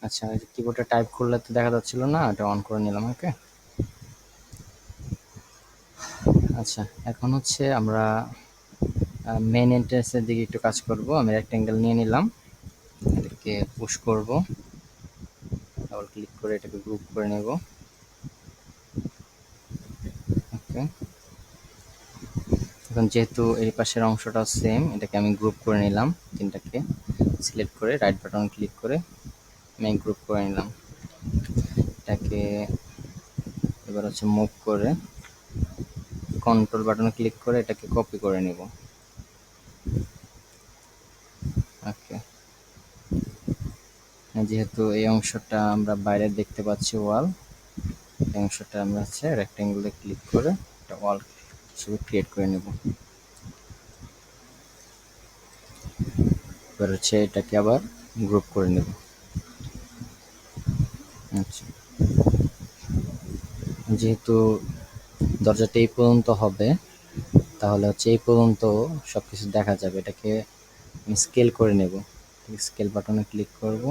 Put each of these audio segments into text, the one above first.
আচ্ছা, কিবোর্ডে টাইপ করলে তো দেখা যাচ্ছিল না, এটা অন করে নিলাম। ওকে। আচ্ছা, এখন হচ্ছে আমরা মেইন এন্ট্রেন্সের দিকে একটু কাজ করব। আমি রেক্টেঙ্গেল নিয়ে নিলাম, এটাকে পুশ করব, ডাবল ক্লিক করে এটাকে গ্রুপ করে নেব। ওকে। এখন যেহেতু এই পাশের অংশটা সেম, এটাকে আমি গ্রুপ করে নিলাম। তিনটাকে সিলেক্ট করে রাইট বাটন ক্লিক করে আমি গ্রুপ করে নিলাম। এটাকে এবার হচ্ছে মুভ করে কন্ট্রোল বাটনে ক্লিক করে এটাকে কপি করে নেব। ওকে। যেহেতু এই অংশটা আমরা বাইরে দেখতে পাচ্ছি ওয়াল, এই অংশটা আমরা হচ্ছে রেক্টেঙ্গেলে ক্লিক করে একটা ওয়াল হিসেবে ক্রিয়েট করে নেব। এবার হচ্ছে এটাকে আবার গ্রুপ করে নেব। আচ্ছা, যেহেতু দরজাটা এই পর্যন্ত হবে, তাহলে হচ্ছে এই পর্যন্ত সবকিছু দেখা যাবে। এটাকে আমি স্কেল করে নেব। স্কেল বাটনে ক্লিক করব,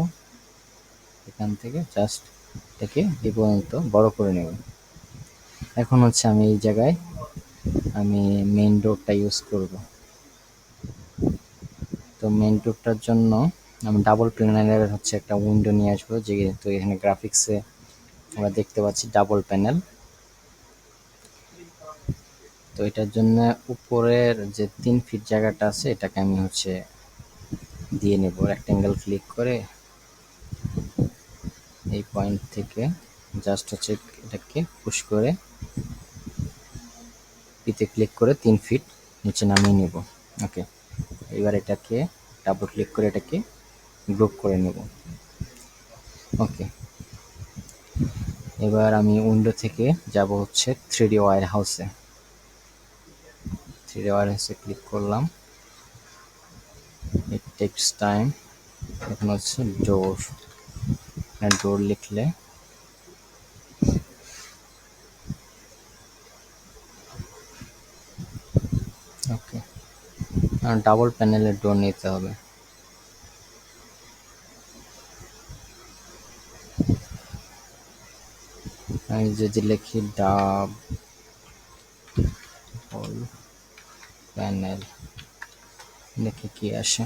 এখান থেকে জাস্ট এটাকে এই পর্যন্ত বড় করে নেব। এখন হচ্ছে আমি এই জায়গায় আমি মেইন ডোরটা ইউজ করব। তো মেইন ডোরটার জন্য আমি ডাবল প্যানেলের হচ্ছে একটা উইন্ডো নিয়ে আসবো, যেহেতু এখানে গ্রাফিক্সে আমরা দেখতে পাচ্ছি ডাবল প্যানেল। তো এটার জন্য উপরের যে 3 ফিট জায়গাটা আছে, এটাকে আমি হচ্ছে দিয়ে নেব। রেক্টেঙ্গেল ক্লিক করে এই পয়েন্ট থেকে জাস্ট হচ্ছে এটাকে পুশ করে পিতে ক্লিক করে 3 ফিট নিচে নামিয়ে নেব। ওকে। এবার এটাকে ডাবল ক্লিক করে এটাকে গ্রুপ করে নেব। ওকে। এবার আমি উইন্ডো থেকে যাব হচ্ছে 3D ওয়্যার হাউসে। 3D ওয়্যার হাউসে ক্লিক করলাম। ইট টেকস টাইম। এখন হচ্ছে ডোর, ডোর লিখলে ওকে, ডাবল প্যানেলের ডোর নিতে হবে। আমি যদি লিখি ডাবল প্যানেল, দেখে কি আসে।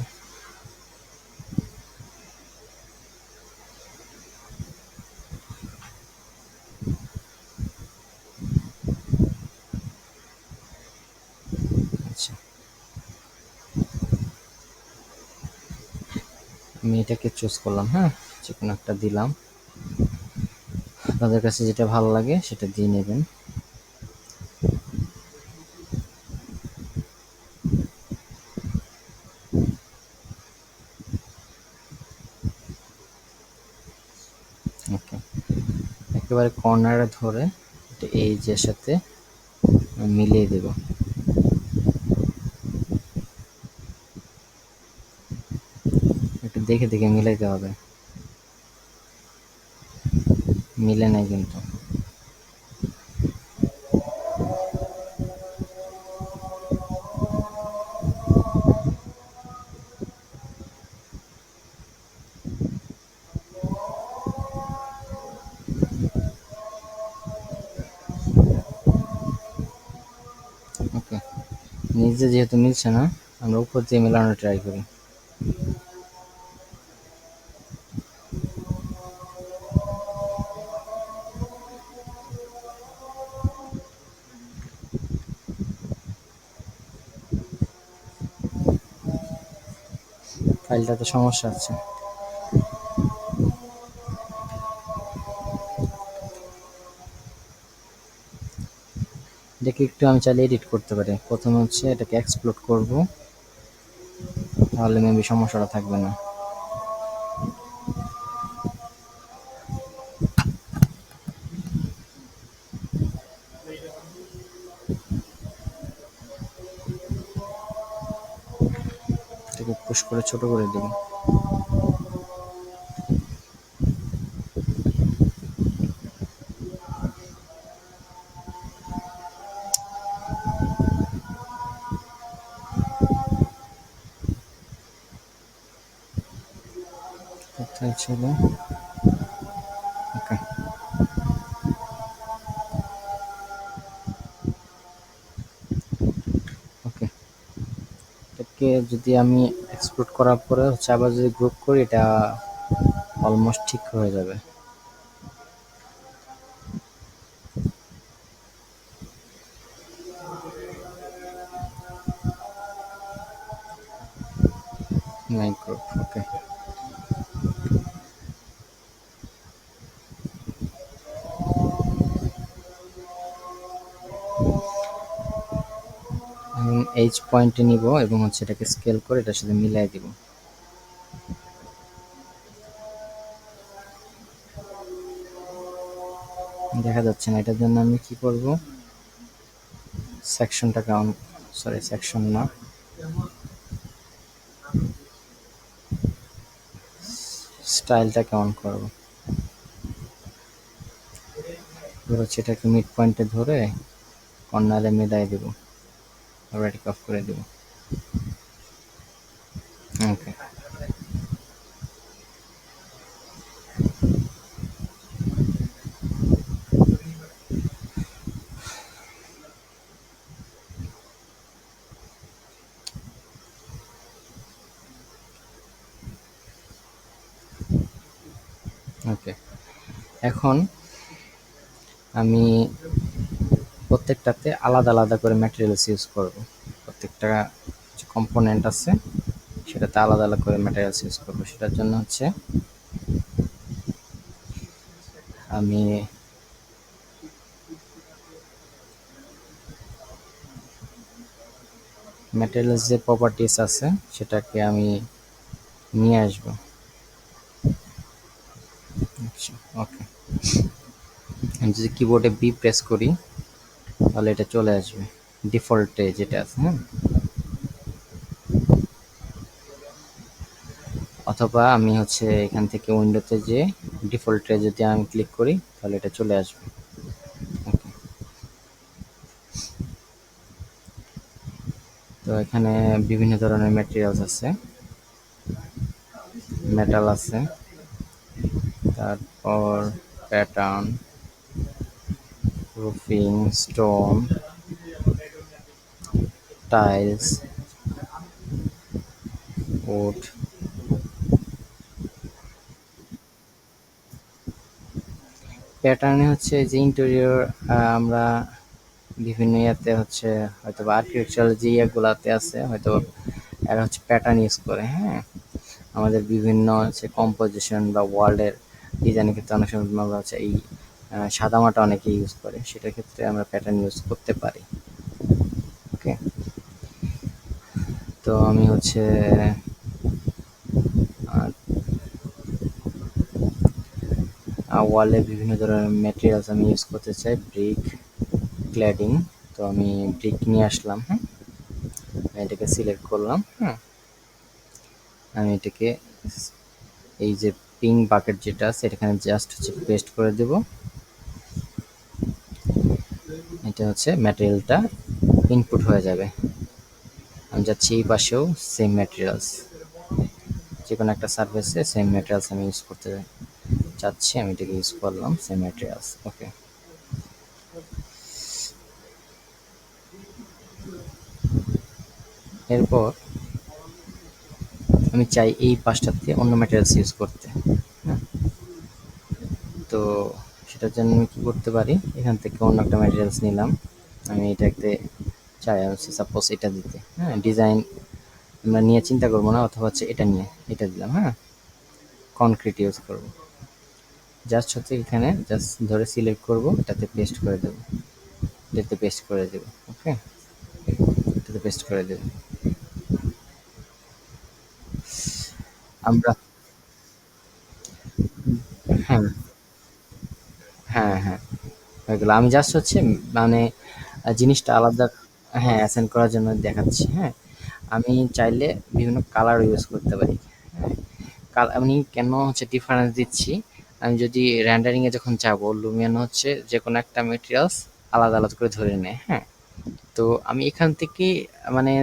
আচ্ছা, আমি এটাকে চুজ করলাম। হ্যাঁ, যে কোনো একটা দিলাম, আপনাদের কাছে যেটা ভালো লাগে সেটা দিয়ে নেবেন। ওকে। একেবারে কর্নারে ধরে এটা এই যে সাথে মিলিয়ে দেব। একটু দেখে দেখে মিলাইতে হবে, মিলে নাই কিন্তু। ওকে, নিচে যেহেতু মিলছে না, আমরা উপর দিয়ে মেলানোর ট্রাই করি। ফাইলটাতে সমস্যা আছে। এটাকে একটু আমি চাইলে এডিট করতে পারি। প্রথমে হচ্ছে এটাকে এক্সপ্লোড করব, তাহলে মেবি সমস্যাটা থাকবে না। এটাকে পুশ করে ছোট করে দেব। কোথায় ছিল? এটাকে যদি আমি এক্সপোর্ট করার পরে হচ্ছে আবার যদি গ্রুপ করি, এটা অলমোস্ট ঠিক হয়ে যাবে। মাইক্রো, ওকে। এইচ পয়েন্টে নিব এবং হচ্ছে এটাকে স্কেল করে এটার সাথে মিলাই দিব। দেখা যাচ্ছে না, এটার জন্য আমি কি করব, সেকশনটা কাউন্ট, সরি সেকশন না, স্টাইলটা কাউন্ট করব। এবার হচ্ছে এটাকে মিড পয়েন্টে ধরে কর্নারে মিলাই দেব, আবার এটাকে অফ করে দেব। ওকে, ওকে। এখন আমি প্রত্যেকটাতে আলাদা আলাদা করে ম্যাটেরিয়ালস ইউজ করব। প্রত্যেকটা যে কম্পোনেন্ট আছে সেটাতে আলাদা আলাদা করে ম্যাটেরিয়ালস ইউজ করব। সেটার জন্য হচ্ছে আমি ম্যাটেরিয়ালস যে প্রপার্টিস আছে সেটাকে আমি নিয়ে আসবো। আচ্ছা, ওকে। আমি যদি কিবোর্ডে বি প্রেস করি তাহলে এটা চলে আসবে ডিফল্টে যেটা আছে, হ্যাঁ। অথবা আমি হচ্ছে এখান থেকে উইন্ডোতে যে ডিফল্টে যদি আমি ক্লিক করি তাহলে এটা চলে আসবে। ওকে, তো এখানে বিভিন্ন ধরনের ম্যাটেরিয়ালস আছে, মেটাল আছে, তারপর pattern, roofing, stone, tiles, wood. প্যাটার্নে হচ্ছে যে ইন্টেরিয়র, আমরা বিভিন্ন ইয়াতে হচ্ছে হয়তো বা আর্কিটেকচারাল যে ইয়েগুলাতে আছে হয়তো এরা হচ্ছে প্যাটার্ন ইউজ করে, হ্যাঁ। আমাদের বিভিন্ন হচ্ছে কম্পোজিশন বা ওয়ার্ল্ডের ডিজাইনের ক্ষেত্রে অনেক সময় আমরা হচ্ছে এই সাদামাটা অনেকে ইউজ করে, সেটার ক্ষেত্রে আমরা প্যাটার্ন ইউজ করতে পারি। ওকে, তো আমি হচ্ছে ওয়ালে বিভিন্ন ধরনের ম্যাটেরিয়ালস আমি ইউজ করতে চাই, ব্রিক, ক্ল্যাডিং। তো আমি ব্রিক নিয়ে আসলাম, হ্যাঁ। এটাকে সিলেক্ট করলাম, হ্যাঁ। আমি এটাকে এই যে পিঙ্ক বাকেট যেটা আছে এখানে জাস্ট হচ্ছে পেস্ট করে দেব। এটা হচ্ছে ম্যাটেরিয়ালটা ইনপুট হয়ে যাবে। আমি যাচ্ছি এই পাশেও সেম ম্যাটেরিয়ালস, যে কোনো একটা সার্ফেসে সেম ম্যাটেরিয়ালস আমি ইউজ করতে চাচ্ছি, আমি এটাকে ইউজ করলাম সেম ম্যাটেরিয়ালস। ওকে, এরপর আমি চাই এই পাশটাতে অন্য ম্যাটেরিয়ালস ইউজ করতে, হ্যাঁ। তো সেটার জন্য আমি কী করতে পারি, এখান থেকে অন্য একটা ম্যাটেরিয়ালস নিলাম, আমি এটাতে চাই হচ্ছে সাপোজ এটা দিতে, হ্যাঁ। ডিজাইন আমরা নিয়ে চিন্তা করবো না, অথবা হচ্ছে এটা নিয়ে এটা দিলাম, হ্যাঁ। কনক্রিট ইউজ করব, জাস্ট হচ্ছে এখানে জাস্ট ধরে সিলেক্ট করব, এটাতে পেস্ট করে দেবো, এটাতে পেস্ট করে দেবো। ওকে, এটাতে পেস্ট করে দেবো। আমরা, হ্যাঁ হ্যাঁ হ্যাঁ, হয়ে গেল। আমি জাস্ট হচ্ছে মানে জিনিসটা আলাদা, হ্যাঁ, অ্যাসাইন করার জন্য দেখাচ্ছি, হ্যাঁ। আমি চাইলে বিভিন্ন কালার ইউজ করতে পারি, হ্যাঁ। আমি কেন হচ্ছে ডিফারেন্স দিচ্ছি, আমি যদি র্যান্ডারিংয়ে যখন যাব, লুমিয়ান হচ্ছে যে কোনো একটা মেটেরিয়ালস আলাদা আলাদা করে ধরে নেয়, হ্যাঁ। তো আমি এখান থেকে মানে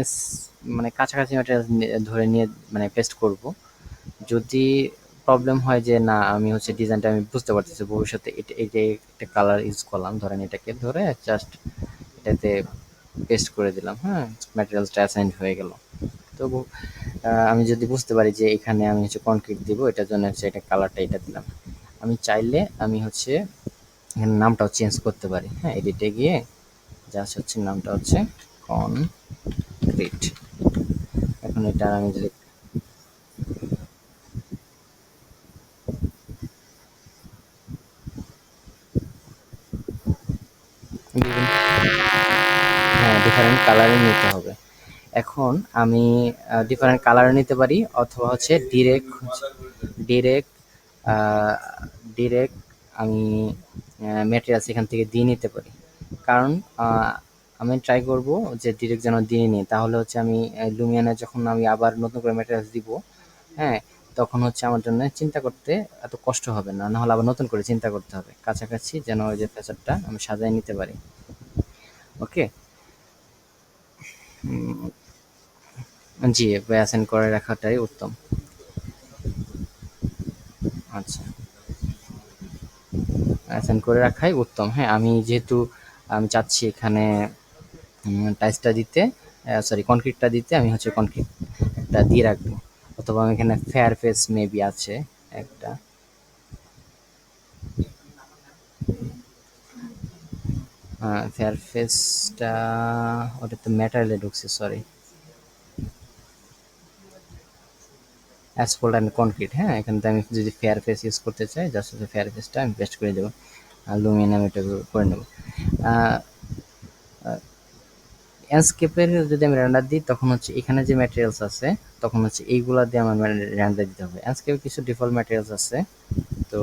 মানে কাছাকাছি ম্যাটেরিয়ালস ধরে নিয়ে মানে পেস্ট করব। যদি প্রবলেম হয় যে না আমি হচ্ছে ডিজাইনটা আমি বুঝতে পারতেছি ভবিষ্যতে এটা, এই যে একটা কালার ইউজ করলাম, ধরেন এটাকে ধরে জাস্ট এটাতে পেস্ট করে দিলাম, হ্যাঁ, ম্যাটেরিয়ালসটা অ্যাসাইন্ড হয়ে গেল। তো তবু আমি যদি বুঝতে পারি যে এখানে আমি হচ্ছে কনক্রিট দিব, এটার জন্য হচ্ছে এটা কালারটা এটা দিলাম। আমি চাইলে আমি হচ্ছে এখানে নামটাও চেঞ্জ করতে পারি। হ্যাঁ, এডিটে গিয়ে জাস্ট হচ্ছে নামটা হচ্ছে কনক্রিট। এখন এটা আমি যদি হ্যাঁ, ডিফারেন্ট কালারে নিতে হবে। এখন আমি ডিফারেন্ট কালারে নিতে পারি, অথবা হচ্ছে ডিরেক্ট ডিরেক্ট আমি ম্যাটেরিয়ালস এখান থেকে দিয়ে নিতে পারি। কারণ আমি ট্রাই করব যে ডিরেক্ট যেন দিয়ে নিই, তাহলে হচ্ছে আমি লুমিয়ানে যখন আমি আবার নতুন করে ম্যাটেরিয়ালস দিব, হ্যাঁ, তখন হচ্ছে আমার জন্য চিন্তা করতে এত কষ্ট হবে না, নাহলে আবার নতুন করে চিন্তা করতে হবে। কাছাকাছি যেন ওই যে ফ্যাসাদটা আমি সাজায় নিতে পারি। ওকে। জি, অ্যাসাইন করে রাখাটাই উত্তম। আচ্ছা, অ্যাসাইন করে রাখাই উত্তম। হ্যাঁ, আমি যেহেতু আমি চাচ্ছি এখানে টাইলসটা দিতে, সরি কনক্রিটটা দিতে, আমি হচ্ছে কনক্রিটটা দিয়ে রাখবো। অথবা আমি এখানে ফেয়ার ফেস মেবি আছে একটা। ফেয়ার ফেসটা ওটা তো ম্যাটেরিয়ালে ঢুকছে, সরি। অ্যাসফল্ট অ্যান্ড কনক্রিট, হ্যাঁ, এখান থেকে আমি যদি ফেয়ার ফেস ইউজ করতে চাই, জাস্ট হচ্ছে ফেয়ার ফেসটা আমি পেস্ট করে দেবো, অ্যালুমিনিয়াম এটা করে নেব। ল্যান্ডস্কেপের যদি আমি রেন্ডার দিই, তখন হচ্ছে এখানে যে ম্যাটেরিয়ালস আছে, তখন হচ্ছে এইগুলা দিয়ে আমার রেন্ডার দিতে হবে। ল্যান্ডস্কেপে কিছু ডিফল্ট ম্যাটেরিয়ালস আছে, তো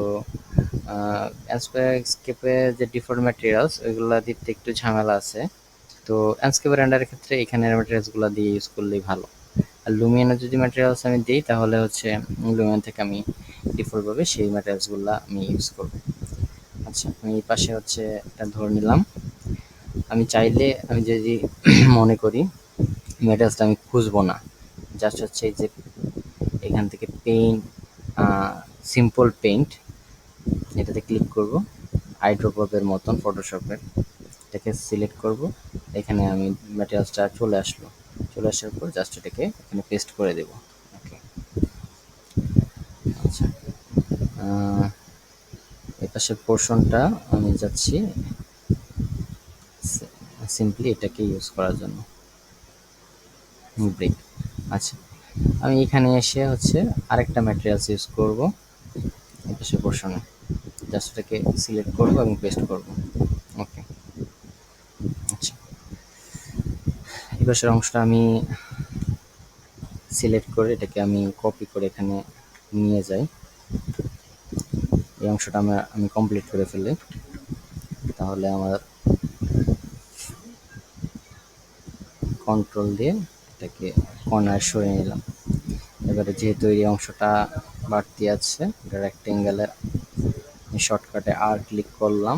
ল্যান্ডস্কেপে যে ডিফল্ট ম্যাটেরিয়ালস ওইগুলা দিতে একটু ঝামেলা আছে। তো ল্যান্ডস্কেপের রেন্ডারের ক্ষেত্রে এখানের ম্যাটেরিয়ালসগুলো দিয়ে ইউজ করলেই ভালো। আর লুমিয়ানের যদি ম্যাটেরিয়ালস আমি দিই, তাহলে হচ্ছে লুমিয়ান থেকে আমি ডিফল্টভাবে সেই ম্যাটেরিয়ালসগুলো আমি ইউজ করব। আচ্ছা, আমি এই পাশে হচ্ছে এটা ধরে নিলাম। আমি চাইলে আমি যদি মনে করি মেটালসটা আমি খুঁজবো না, জাস্ট হচ্ছে এই যে এখান থেকে পেইন্ট, সিম্পল পেইন্ট, এটাতে ক্লিক করব, আইড্রোপের মতন ফটোশপের, এটাকে সিলেক্ট করব। এখানে আমি ম্যাটেরিয়ালসটা চলে আসার পর জাস্ট এটাকে এখানে পেস্ট করে দেব। ওকে। আচ্ছা, এই পাশের পোর্শনটা আমি যাচ্ছি সিম্পলি এটাকে ইউজ করার জন্য, ব্রেক। আচ্ছা, আমি এখানে এসে হচ্ছে আরেকটা ম্যাটেরিয়ালস ইউজ করব এই পাশের পোর্শনে, জাস্ট এটাকে সিলেক্ট করব এবং পেস্ট করব। ওকে। আচ্ছা, এই পাশের অংশটা আমি সিলেক্ট করে এটাকে আমি কপি করে এখানে নিয়ে যাই। এই অংশটা আমি কমপ্লিট করে ফেলি, তাহলে আমার কন্ট্রোল দিয়ে এটাকে কর্নার সরিয়ে নিলাম। এবারে যেহেতু এই অংশটা বাড়তি আছে, এটা রেক্টেঙ্গেলের শর্টকাটে আর ক্লিক করলাম,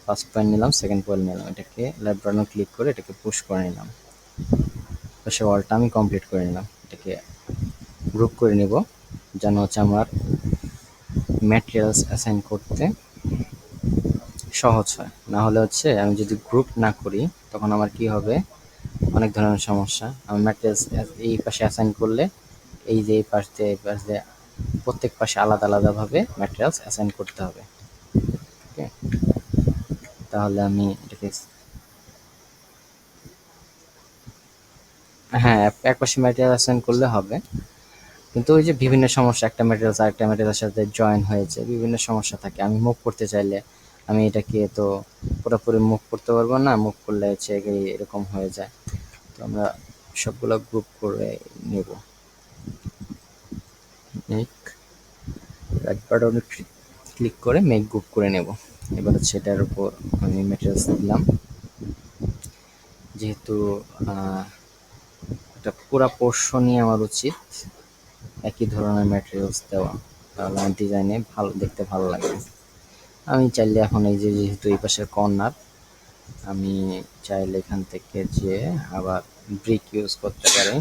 ফার্স্ট পয়েন্ট নিলাম, সেকেন্ড পয়েন্ট নিলাম, এটাকে লেফট বাটন ক্লিক করে এটাকে পুশ করে নিলাম। পাশে ওয়ালটা আমি কমপ্লিট করে নিলাম। এটাকে গ্রুপ করে নিব যেন হচ্ছে আমার ম্যাটেরিয়ালস অ্যাসাইন করতে সহজ হয়। না হলে হচ্ছে আমি যদি গ্রুপ না করি, তখন আমার কি হবে, অনেক ধরনের সমস্যা। আমি ম্যাটেরিয়ালস এই পাশে অ্যাসাইন করলে এই যে এই পাশ দিয়ে এই পাশ দিয়ে প্রত্যেক পাশে আলাদা আলাদাভাবে ম্যাটেরিয়ালস অ্যাসাইন করতে হবে। ওকে, তাহলে আমি এটাকে, হ্যাঁ, এক পাশে ম্যাটেরিয়াল অ্যাসাইন করলে হবে, কিন্তু ওই যে বিভিন্ন সমস্যা, একটা ম্যাটেরিয়ালস আরেকটা ম্যাটেরিয়ালের সাথে জয়েন হয়েছে, বিভিন্ন সমস্যা থাকে। আমি মুভ করতে চাইলে আমি এটাকে তো পুরোপুরি মুভ করতে পারবো না, মুভ করলে হচ্ছে এরকম হয়ে যায়। তো আমরা সবগুলো গ্রুপ করে নেব। মেক রাইট বাটনে ক্লিক করে মেক গ্রুপ করে নেব। এবার হচ্ছে এটার উপর আমি ম্যাটেরিয়ালস দিলাম, যেহেতু একটা পুরা পোর্শনই আমার উচিত একই ধরনের ম্যাটেরিয়ালস দেওয়া, তাহলে আমার ডিজাইনে ভালো দেখতে ভালো লাগবে। আমি চাইলে এখন এই যে যেহেতু এই পাশের কর্নার, আমি চাইলে এখান থেকে যে আবার ব্রিক ইউজ করতে পারি,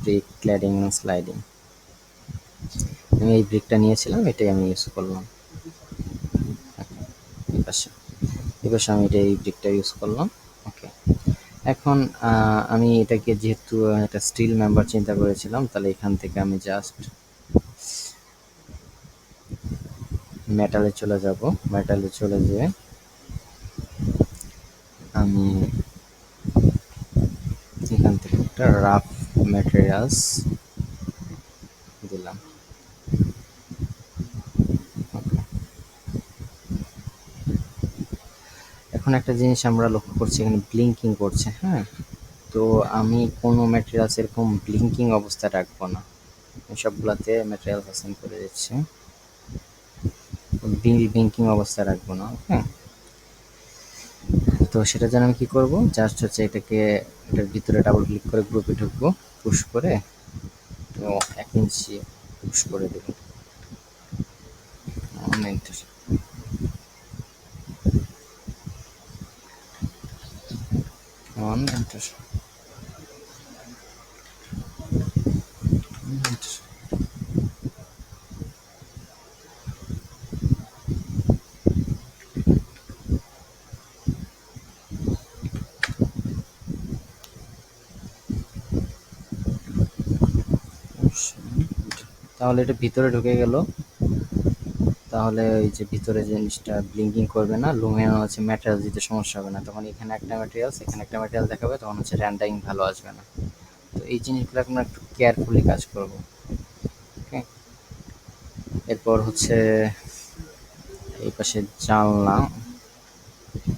ব্রিক ক্ল্যাডিং স্লাইডিং। আমি এই ব্রিকটা নিয়েছিলাম, এটাই আমি ইউজ করলাম। এই পাশে আমি এই ব্রিকটা ইউজ করলাম। ওকে, এখন আমি এটাকে যেহেতু একটা স্টিল মেম্বার চিন্তা করেছিলাম, তাহলে এখান থেকে আমি জাস্ট মেটালে চলে যাব। মেটালে চলে যেয়ে আমি এখান থেকে একটা রাফ ম্যাটেরিয়ালস দিলাম। ওকে, এখন একটা জিনিস আমরা লক্ষ্য করছি, এখানে ব্লিঙ্কিং করছে। হ্যাঁ, তো আমি কোনো ম্যাটেরিয়ালস এরকম ব্লিঙ্কিং অবস্থা রাখবো না, সবগুলাতে ম্যাটেরিয়াল অ্যাসাইন করে দিচ্ছি, ব্লিঙ্কিং অবস্থা রাখবো না। ওকে, তো সেটার জন্য আমি কি করব, জাস্ট হচ্ছে এটাকে এটার ভিতরে ডাবল ক্লিক করে গ্রুপে ঢুকবো, পুশ করে তো 1 ইঞ্চি পুশ করে দেবো। এন্টার, এন্টার, তাহলে এটা ভিতরে ঢুকে গেল। তাহলে ওই যে ভিতরে জিনিসটা ব্লিঙ্কিং করবে না, লুমিনো হচ্ছে ম্যাটেরিয়াল দিতে সমস্যা হবে না। তখন এখানে একটা ম্যাটেরিয়ালস, এখানে একটা ম্যাটেরিয়াল দেখাবে, তখন হচ্ছে র্যান্ডারিং ভালো আসবে না। তো এই জিনিসগুলো আমরা একটু কেয়ারফুলি কাজ করব। ওকে, এরপর হচ্ছে এই পাশে জানলা,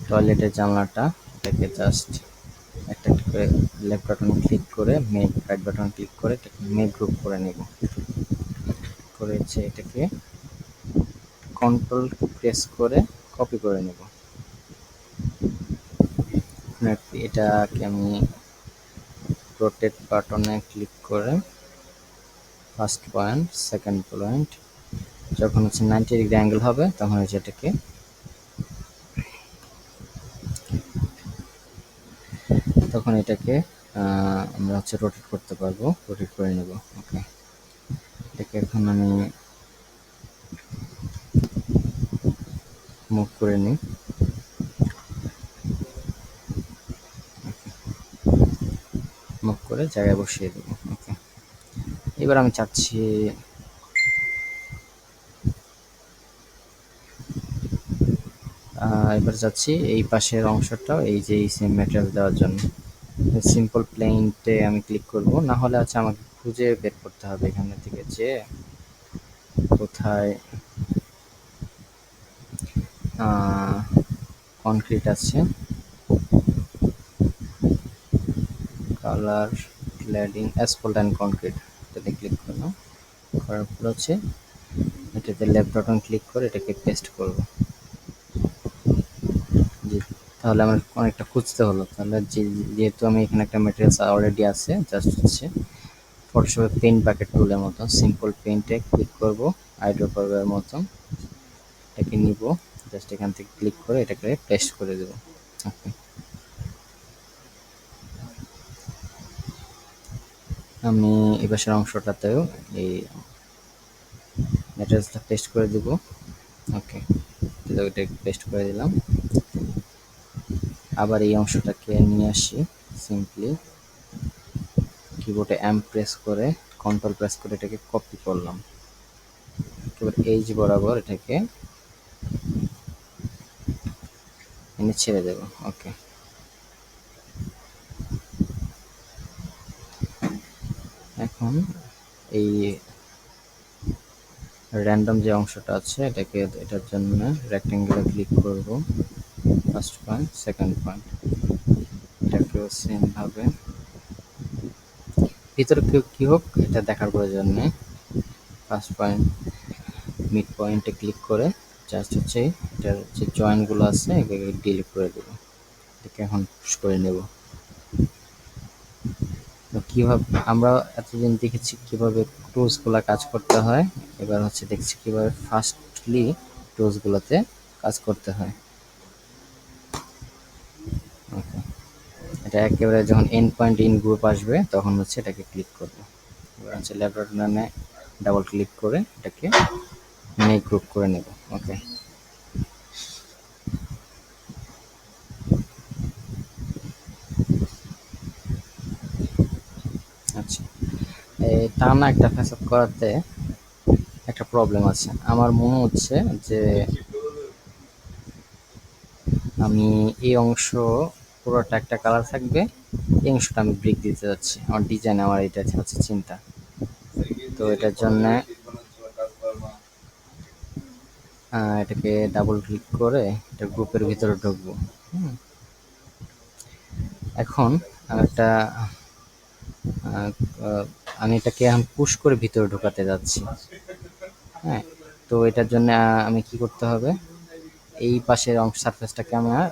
টয়লেটের জানলাটা, এটাকে জাস্ট একটা একটা করে লেফট বাটন ক্লিক করে মেক, রাইট বাটন ক্লিক করে এটাকে মেক গ্রুপ করে নেব। করেছে এটাকে কন্ট্রোল প্রেস করে কপি করে নেব। এটাকে আমি রোটেট বাটনে ক্লিক করে ফার্স্ট পয়েন্ট, সেকেন্ড পয়েন্ট, যখন হচ্ছে 90 ডিগ্রি অ্যাঙ্গেল হবে তখন হচ্ছে এটাকে আমরা হচ্ছে রোটেট করতে পারবো, রোটেট করে নেব। ওকে, এটাকে এখন আমি মুভ করে নিই, মুভ করে জায়গায় বসিয়ে দেবো। ওকে, এবার আমি চাচ্ছি এবার যাচ্ছি এই পাশের অংশটাও এই যে এই সেম ম্যাটেরিয়াল দেওয়ার জন্য সিম্পল প্লেনটে আমি ক্লিক করব, না হলে আছে আমাকে খুঁজে বের করতে হবে এখান থেকে যে কোথায় কনক্রিট আছে, colour cladding asphalt and concrete, এটাতে ক্লিক করলাম। করার পর হচ্ছে এটাতে লেফট বাটন ক্লিক করে এটাকে পেস্ট করব। তাহলে আমার অনেকটা খুঁজতে হলো। তাহলে যেহেতু আমি এখানে একটা ম্যাটেরিয়ালস অলরেডি আছে, জাস্ট হচ্ছে ফটোশপে পেইন্ট বাকেট টুলের মতো সিম্পল পেইন্টে ক্লিক করব, আইড্রোপারের মতো এটাকে নিব, জাস্ট এখান থেকে ক্লিক করে এটাকে পেস্ট করে দেব। ওকে, আমি এই পাশের অংশটাতেও এই ম্যাটেরিয়ালসটা পেস্ট করে দেব। ওকে, এটা পেস্ট করে দিলাম। আবার এই অংশটাকে নিয়ে আসি, সিম্পলি কিবোর্ডে এম প্রেস করে কন্ট্রোল প্রেস করে এটাকে কপি করলাম, এবার এইচ বরাবর এটাকে এনে ছেড়ে দেব। ওকে, এখন এই র্যান্ডম যে অংশটা আছে এটাকে এটার জন্য রেক্টেঙ্গেলে ক্লিক করব, ফার্স্ট পয়েন্ট, সেকেন্ড পয়েন্ট, এটাকেও সেম ভাবে ভিতরে কেউ কি হোক এটা দেখার প্রয়োজন নেই। ফার্স্ট পয়েন্ট, মিড পয়েন্টে ক্লিক করে জাস্ট হচ্ছে এটার যে জয়েন্টগুলো আছে এগুলোকে ডিলিট করে দেবো। এটাকে এখন পুশ করে নেব। তো কীভাবে আমরা এতদিন দেখেছি কীভাবে টুলসগুলো কাজ করতে হয়, এবার হচ্ছে দেখছি কীভাবে ফাস্টলি টুলসগুলোতে কাজ করতে হয়। ওকে, এটা একেবারে যখন এন্ড পয়েন্ট ইন গ্রুপ আসবে তখন হচ্ছে এটাকে ক্লিক করব। এবার হচ্ছে লেফট বাটনে ডাবল ক্লিক করে এটাকে মেক গ্রুপ করে নেব। ওকে, টানা একটা ফ্যাসাদ করাতে একটা প্রবলেম আছে আমার মনে হচ্ছে যে আমি এই অংশ পুরোটা একটা কালার থাকবে, এই অংশটা আমি ব্রিক দিতে যাচ্ছি, আমার ডিজাইন আমার এটা হচ্ছে চিন্তা। তো এটার জন্য এটাকে ডাবল ক্লিক করে এটা গ্রুপের ভিতরে ঢুকবো। হুম, এখন আমি একটা আহ, আহ, আমি এটাকে এখন পুশ করে ভিতরে ঢোকাতে যাচ্ছি। হ্যাঁ, তো এটার জন্য আমি কি করতে হবে, এই পাশের অংশ সারফেসটাকে আমার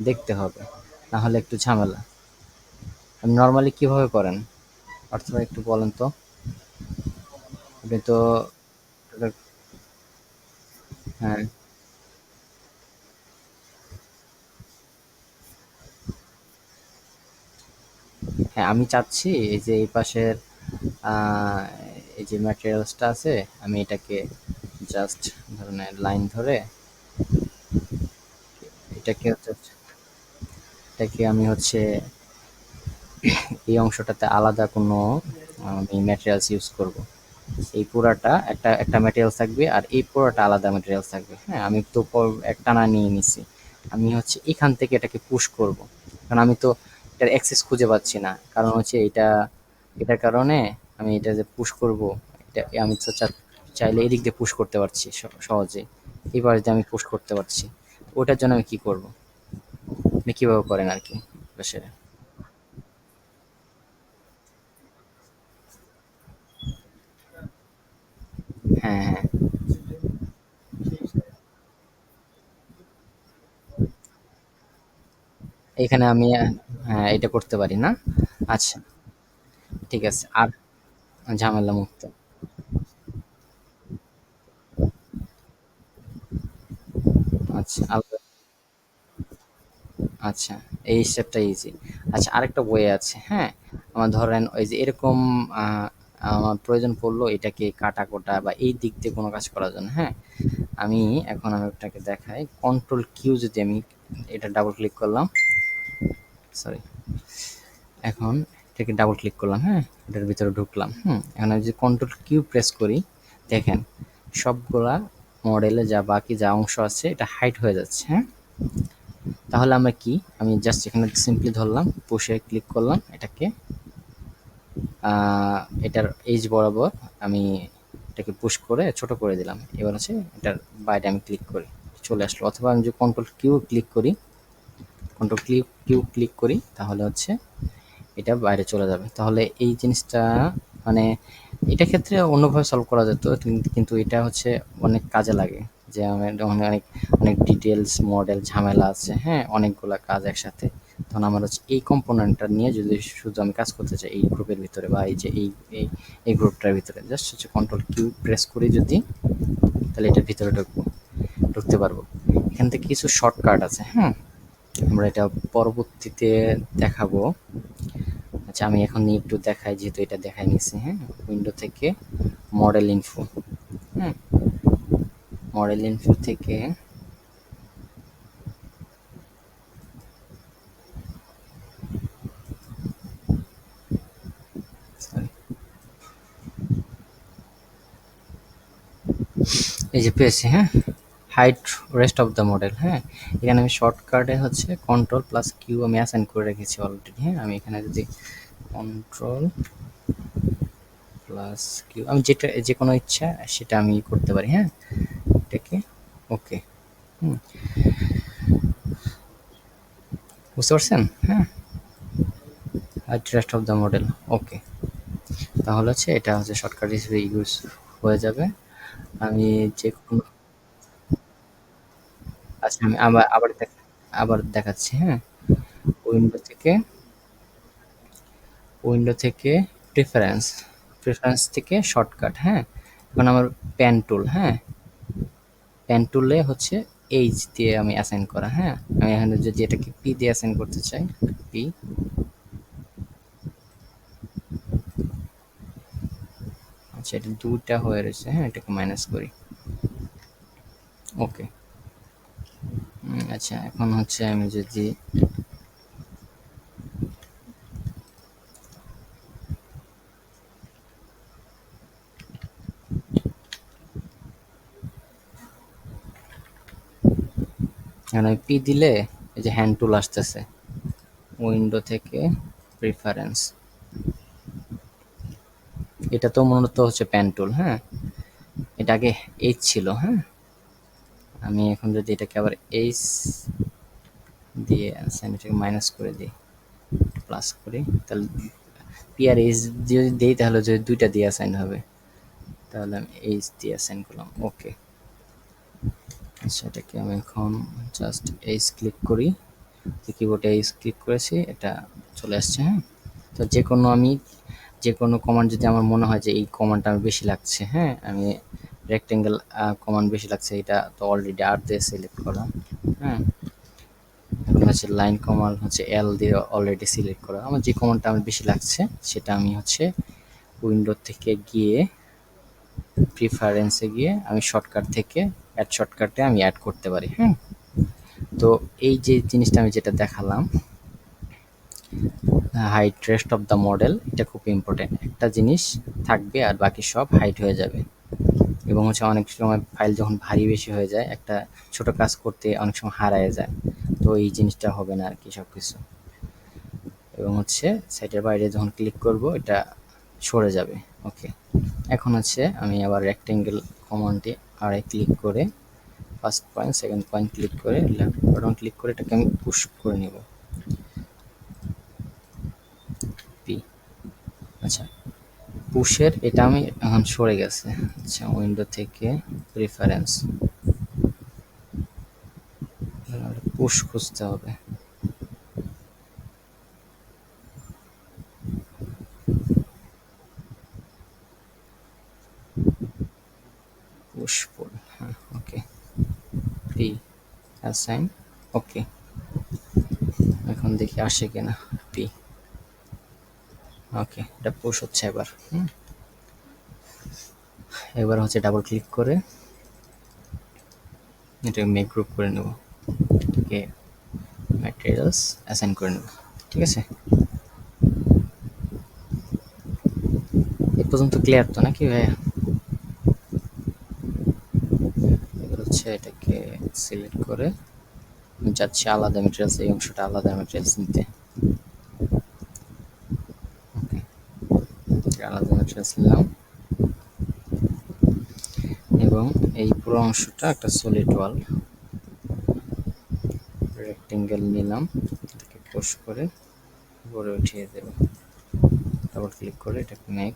দেখতে হবে, না হলে একটু ঝামেলা। আপনি নর্মালি কিভাবে করেন অর্থটা একটু বলেন তো। আপনি তো হ্যাঁ, হ্যাঁ আমি চাচ্ছি এই যে এই পাশের আহ, এই যে ম্যাটেরিয়ালসটা আছে, আমি এটাকে জাস্ট ধরনের লাইন ধরে এটাকে এটাকে আমি হচ্ছে এই অংশটাতে আলাদা কোনো আমি ম্যাটেরিয়ালস ইউজ করব। এই পুরাটা একটা একটা ম্যাটেরিয়ালস থাকবে আর এই পুরাটা আলাদা ম্যাটেরিয়ালস থাকবে। হ্যাঁ, আমি তো একটানা নিয়ে নিছি। আমি হচ্ছে এখান থেকে এটাকে পুশ করব, কারণ আমি তো এটার অ্যাক্সেস খুঁজে পাচ্ছি না, কারণ হচ্ছে এটা এটার কারণে আমি এটা যে পুশ করব, এটা আমি তো চাইলে এদিক দিয়ে পুশ করতে পারছি সহজে, এবার যে আমি পুশ করতে পারছি, ওটার জন্য আমি কি করব, আপনি কিভাবে করেন আর কি সেটা। হ্যাঁ হ্যাঁ, এখানে আমি হ্যাঁ এটা করতে পারি না। আচ্ছা, ঠিক আছে আর ঝামেলা মুক্ত। আচ্ছা আলাদা, আচ্ছা এই স্টেপটা ইজি। আচ্ছা আরেকটা ওয়ে আছে, হ্যাঁ আমার ধরেন ওই যে এরকম আহ, আমার প্রয়োজন পড়লো এটাকে কাটা কোটা বা এই দিক দিয়ে কোনো কাজ করার জন্য। হ্যাঁ, আমি এখন আমি ওটাকে দেখাই, কন্ট্রোল কিউ যদি আমি এটা ডাবল ক্লিক করলাম, সরি, এখন এটাকে ডাবল ক্লিক করলাম, হ্যাঁ এটার ভিতরে ঢুকলাম। এখন আমি যদি কন্ট্রোল কিউ প্রেস করি, দেখেন সবগুলা মডেলে যা বাকি যা অংশ আছে এটা হাইড হয়ে যাচ্ছে। হ্যাঁ, তাহলে আমরা কি, আমি জাস্ট এখানে সিম্পলি ধরলাম, পুষে ক্লিক করলাম এটাকে, এটার এইজ বরাবর আমি এটাকে পুশ করে ছোট করে দিলাম। এবার হচ্ছে এটার বাইরে আমি ক্লিক করি, চলে আসলো। অথবা আমি যদি কন্ট্রোল কিউ ক্লিক করি, কন্ট্রোল কিউ ক্লিক করি তাহলে হচ্ছে এটা বাইরে চলে যাবে। তাহলে এই জিনিসটা মানে এটা ক্ষেত্রে অন্যভাবে সলভ করা যেত, কিন্তু এটা হচ্ছে অনেক কাজে লাগে। যে আমার অনেক অনেক ডিটেলস মডেল ঝামেলা আছে, হ্যাঁ অনেকগুলা কাজ একসাথে, তখন আমার হচ্ছে এই কম্পোনেন্টটা নিয়ে যদি শুধু আমি কাজ করতে চাই এই গ্রুপের ভিতরে বা এই যে এই এই গ্রুপটার ভিতরে, জাস্ট হচ্ছে কন্ট্রোল কিউ প্রেস করি যদি, তাহলে এটার ভিতরে ঢুকতে পারবো। এখান থেকে কিছু শর্টকাট আছে, হ্যাঁ আমরা এটা পরবর্তীতে দেখাবো। আচ্ছা আমি এখন একটু দেখাই, যেহেতু এটা দেখাই নিছি। হ্যাঁ, উইন্ডো থেকে মডেল ইনফো, হ্যাঁ মডেল ইনফো থেকে sorry, এই যে পেয়েছি। হ্যাঁ, hide rest of the model. হ্যাঁ, এখানে আমি শর্টকাটে হচ্ছে কন্ট্রোল প্লাস কিউ আমি অ্যাসাইন করে রেখেছি অলরেডি। হ্যাঁ, আমি এখানে যদি কন্ট্রোল প্লাস কিউ আমি যেটা যে কোনো ইচ্ছা সেটা আমি করতে পারি। হ্যাঁ, এটাকে ওকে। হুম, বুঝতে পারছেন? হ্যাঁ, hide rest of the model, okay. তাহলে হচ্ছে এটা হচ্ছে শর্টকাট হিসেবে ইউজ হয়ে যাবে। আমি যে কোনো আচ্ছা আমি আবার দেখাচ্ছি। হ্যাঁ, উইন্ডো থেকে উইন্ডো থেকে প্রেফারেন্স, প্রেফারেন্স থেকে শর্টকাট। হ্যাঁ, এখন আমার পেন টুল, হ্যাঁ পেন টুলে হচ্ছে এইচ দিয়ে আমি অ্যাসাইন করা। হ্যাঁ, আমি এখানে যদি এটাকে পি দিয়ে অ্যাসাইন করতে চাই, পি, আচ্ছা এটা দুটা হয়ে রয়েছে। হ্যাঁ, এটাকে মাইনাস করি, ওকে। আচ্ছা এখন হচ্ছে আমি যদি এখন আমি পি দিলে এই যে হ্যান্ড টুল আসতেছে, উইন্ডো থেকে প্রিফারেন্স, এটা তো মূলত হচ্ছে প্যান টুল। হ্যাঁ, এটা আগে এইচ ছিল। হ্যাঁ, আমি এখন যদি এটাকে আবার এইচ দিয়ে এটাকে মাইনাস করে দিই, প্লাস করি, তাহলে পি আর এইচ যদি দিই তাহলে যদি দুইটা দিয়ে অ্যাসাইন হবে, তাহলে আমি এইচ দিয়ে অ্যাসাইন করলাম। ওকে, আচ্ছা এটাকে আমি এখন জাস্ট এইচ ক্লিক করি, কিবোর্ডে এইচ ক্লিক করেছি, এটা চলে আসছে। হ্যাঁ, তো যে কোনো কমান্ড যদি আমার মনে হয় যে এই কমান্ডটা আমার বেশি লাগছে, হ্যাঁ আমি রেক্টেঙ্গেল কমান্ড বেশি লাগছে, এটা তো অলরেডি আর দিয়ে সিলেক্ট করা। হ্যাঁ, এখন হচ্ছে লাইন কমান্ড হচ্ছে এল দিয়ে অলরেডি সিলেক্ট করা। আমার যে কমান্ডটা আমার বেশি লাগছে সেটা আমি হচ্ছে উইন্ডো থেকে গিয়ে প্রিফারেন্সে গিয়ে আমি শর্টকাট থেকে অ্যাড শর্টকাটে আমি অ্যাড করতে পারি। হ্যাঁ, তো এই যে জিনিসটা আমি যেটা দেখালাম, hide rest of the model, এটা খুব ইম্পর্টেন্ট। একটা জিনিস থাকবে আর বাকি সব হাইড হয়ে যাবে। এবং হচ্ছে অনেক সময় ফাইল যখন ভারী বেশি হয়ে যায়, একটা ছোট কাজ করতে অনেক সময় হারায় যায়, তো এই জিনিসটা হবে না আর কি সব কিছু। এবং হচ্ছে সাইটের বাইরে যখন ক্লিক করব এটা সরে যাবে। ওকে, এখন হচ্ছে আমি আবার রেক্টেঙ্গেল কমান্ডে আরে ক্লিক করে first point second point click করে লেফট বাটন ক্লিক করে এটাকে আমি পুশ করে নেব, পি। আচ্ছা, পুশের এটা আমি এখন সরে গেছে। আচ্ছা, উইন্ডো থেকে প্রিফারেন্স, পুশ খুঁজতে হবে। পুশ পুল, হ্যাঁ ওকে, পি অ্যাসাইন। ওকে, এখন দেখি আসে কিনা পি। ওকে, এটা পুশ হচ্ছে এবার। এবার হচ্ছে ডাবল ক্লিক করে এটাকে মেক গ্রুপ করে নেব, এটাকে ম্যাটেরিয়ালস অ্যাসাইন করে নেব। ঠিক আছে, এ পর্যন্ত ক্লিয়ার তো নাকি ভাইয়া? এবার হচ্ছে এটাকে সিলেক্ট করে আমি চাচ্ছি আলাদা ম্যাটেরিয়ালস, এই অংশটা আলাদা ম্যাটেরিয়ালস নিতে। আলাদা ম্যাটেরিয়ালস নিলাম এবং এই পুরো অংশটা একটা সলিড ওয়াল রেক্টেঙ্গেল নিলাম, এটাকে পুশ করে উপরে উঠিয়ে দেব, ডাবল ক্লিক করে এটাকে মেক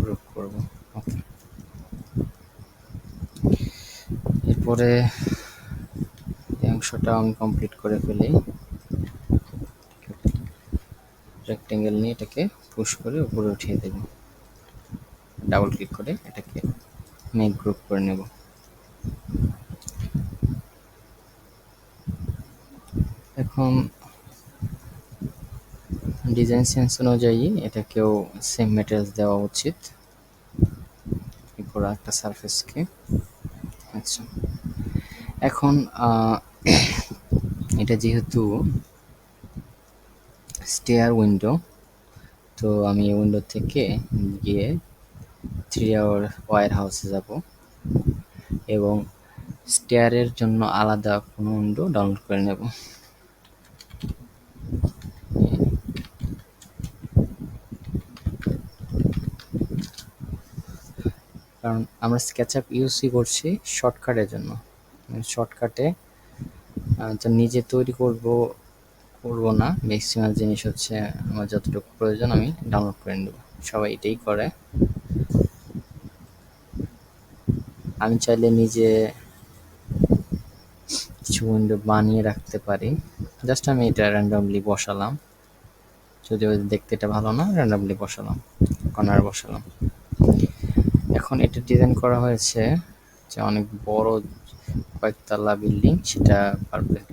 গ্রুপ করব। ওকে, এরপরে এই অংশটা আমি কমপ্লিট করে ফেলি, রেক্টেঙ্গেল নিয়ে এটাকে পুশ করে উপরে উঠিয়ে দেব, ডাবল ক্লিক করে এটাকে মেক গ্রুপ করে নেব। এখন ডিজাইন সেন্স অনুযায়ী এটাকেও সেম ম্যাটেরিয়ালস দেওয়া উচিত পুরো একটা সারফেসকে। আচ্ছা, এখন এটা যেহেতু স্টেয়ার উইন্ডো, তো আমি উইন্ডো থেকে গিয়ে 3 hour ওয়্যার হাউসে যাব এবং স্টেয়ারের জন্য আলাদা কোনো উইন্ডো ডাউনলোড করে নেব। কারণ আমরা স্কেচআপ ইউজই করছি শর্টকাটের জন্য, শর্টকাটে তো নিজে তৈরি করব না, ম্যাক্সিমাম জিনিস হচ্ছে আমার যতটুকু প্রয়োজন আমি ডাউনলোড করে নেব, সবাই এটাই করে। আমি চাইলে নিজে কিছু উইন্ডো বানিয়ে রাখতে পারি, জাস্ট আমি এটা র্যান্ডমলি বসালাম, যদি দেখতে এটা ভালো না র্যান্ডমলি বসালাম, কর্নার বসালাম। এখন এটা ডিজাইন করা হয়েছে যে অনেক বড় কয়েকতলা বিল্ডিং, সেটা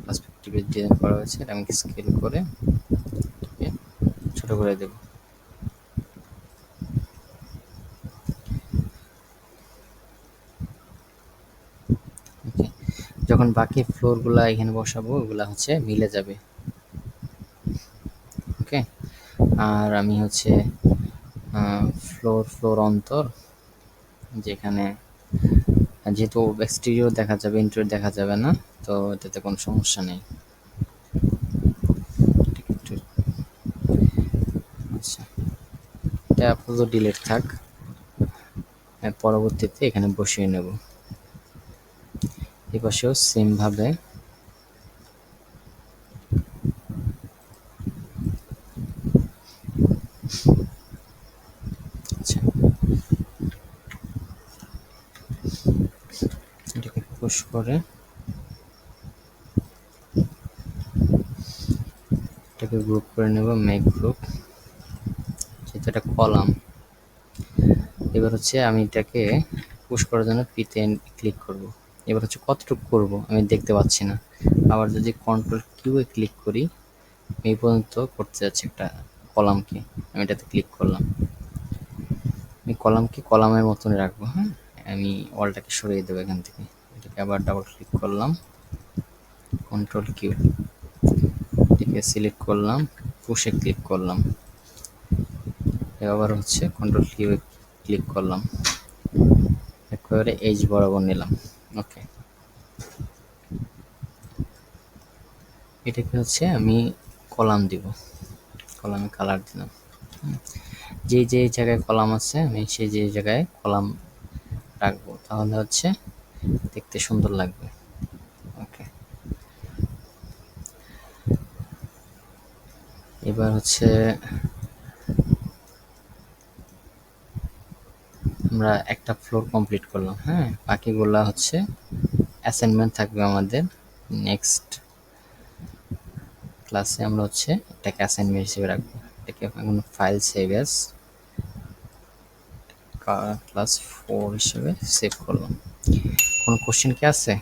পার্সপেক্টিভে ডিজাইন করা হয়েছে। এটা আমি স্কেল করে ছোট করে দেব। যখন বাকি ফ্লোরগুলা এখানে বসাবো ওগুলা হচ্ছে মিলে যাবে। ওকে, আর আমি হচ্ছে ফ্লোর অন্তর যেখানে যেহেতু এক্সটেরিয়র দেখা যাবে, ইন্টেরিয়র দেখা যাবে না, তো এটাতে কোনো সমস্যা নেই। আচ্ছা, এটা আপাতত ডিলিট থাক, পরবর্তীতে এখানে বসিয়ে নেব। এই পাশেও সেম ভাবে আচ্ছা, এটাকে পুশ করে এটাকে গ্রুপ করে নেব, মেক গ্রুপ, যেহেতু এটা কলাম। এবার হচ্ছে আমি এটাকে পুশ করার জন্য পিতে ক্লিক করব। এবার হচ্ছে কতটুকু করব আমি দেখতে পাচ্ছি না। আবার যদি কন্ট্রোল কিউ এ ক্লিক করি, এই পর্যন্ত করতে যাচ্ছে একটা কলামকে, আমি এটাতে ক্লিক করলাম। আমি কলামকে কলামের মতন রাখবো। হ্যাঁ, আমি ওয়ালটাকে সরিয়ে দেবো এখান থেকে। এটাকে আবার ডাবল ক্লিক করলাম, কন্ট্রোল কিউ, এটাকে সিলেক্ট করলাম, পুশে ক্লিক করলাম। এবার হচ্ছে কন্ট্রোল কিউ ক্লিক করলাম, একেবারে এইচ বরাবর নিলাম। ওকে, এটাকে হচ্ছে আমি কলাম দিব, কলামে কালার দিলাম। যে যে জায়গায় কলাম আছে আমি সেই যে জায়গায় কলাম রাখবো, তাহলে হচ্ছে দেখতে সুন্দর লাগবে। ওকে, এবার হচ্ছে আমরা একটা ফ্লোর কমপ্লিট করলাম। হ্যাঁ, বাকিগুলা হচ্ছে অ্যাসাইনমেন্ট থাকবে আমাদের। নেক্সট ক্লাসে আমরা হচ্ছে এটাকে অ্যাসাইনমেন্ট হিসেবে রাখবো। এটাকে এখন ফাইল সেভ অ্যাজ ক্লাস 4 হিসেবে সেভ করলাম। কোনো কোশ্চেন কি আছে?